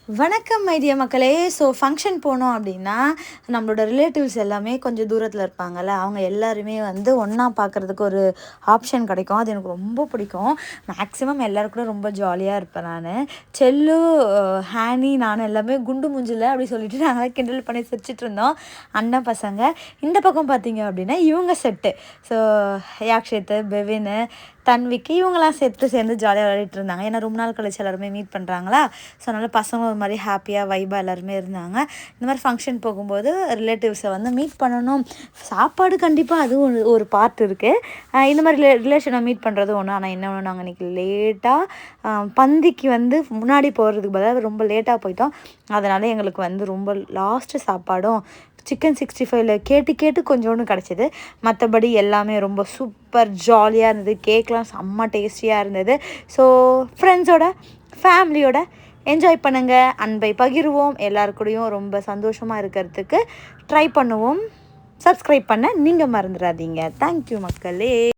வணக்கம் மைடிய மக்களே. So function போனோம் அப்படின்னா நம்மளோட ரிலேட்டிவ்ஸ் எல்லாமே கொஞ்சம் தூரத்தில் இருப்பாங்கள்ல, அவங்க எல்லாருமே வந்து ஒன்றா பார்க்குறதுக்கு ஒரு ஆப்ஷன் கிடைக்கும். அது எனக்கு ரொம்ப பிடிக்கும். மேக்ஸிமம் எல்லோரும் கூட ரொம்ப ஜாலியாக இருப்பேன் நான். செல்லு, ஹேனி, நான் எல்லாமே குண்டு மூஞ்சில் அப்படி சொல்லிட்டு நாங்கள் கிண்டல் பண்ணி சிரிச்சிட்டு இருந்தோம் அண்ணன் பசங்க. இந்த பக்கம் பார்த்தீங்க அப்படின்னா இவங்க செட்டு. ஸோ யாக்ஷித்து, பெவின், தன்விக்கு இவங்களாம் சேர்ந்து ஜாலியாக விளையாடிட்டு இருந்தாங்க. ஏன்னா ரொம்ப நாள் கழிச்சு எல்லாருமே மீட் பண்ணுறாங்களா. ஸோ அதனால் பசங்களும் ஒரு மாதிரி ஹாப்பியாக வைபாக எல்லாருமே இருந்தாங்க. இந்த மாதிரி ஃபங்க்ஷன் போகும்போது ரிலேட்டிவ்ஸை வந்து மீட் பண்ணணும். சாப்பாடு கண்டிப்பாக அதுவும் ஒரு பார்ட் இருக்குது. இந்த மாதிரி ரிலேஷனை மீட் பண்ணுறது ஒன்று. ஆனால் என்ன ஒன்று, நாங்கள் இன்றைக்கி லேட்டாக பந்திக்கு வந்து முன்னாடி போகிறதுக்கு பதிலாக ரொம்ப லேட்டாக போயிட்டோம். அதனால் எங்களுக்கு வந்து ரொம்ப லாஸ்ட்டு சாப்பாடும் சிக்கன் 65 கேட்டு கொஞ்சோண்டு கிடச்சிது. மற்றபடி எல்லாமே ரொம்ப சூப்பர் ஜாலியாக இருந்தது. கேக்லாம் செம்ம டேஸ்டியாக இருந்தது. ஸோ ஃப்ரெண்ட்ஸோட, ஃபேமிலியோட என்ஜாய் பண்ணுங்கள், அன்பை பகிர்வோம், எல்லாருக்கூடையும் ரொம்ப சந்தோஷமாக இருக்கிறதுக்கு ட்ரை பண்ணுவோம். சப்ஸ்கிரைப் பண்ண நீங்கள் மறந்துடாதீங்க. தேங்க்யூ மக்களே.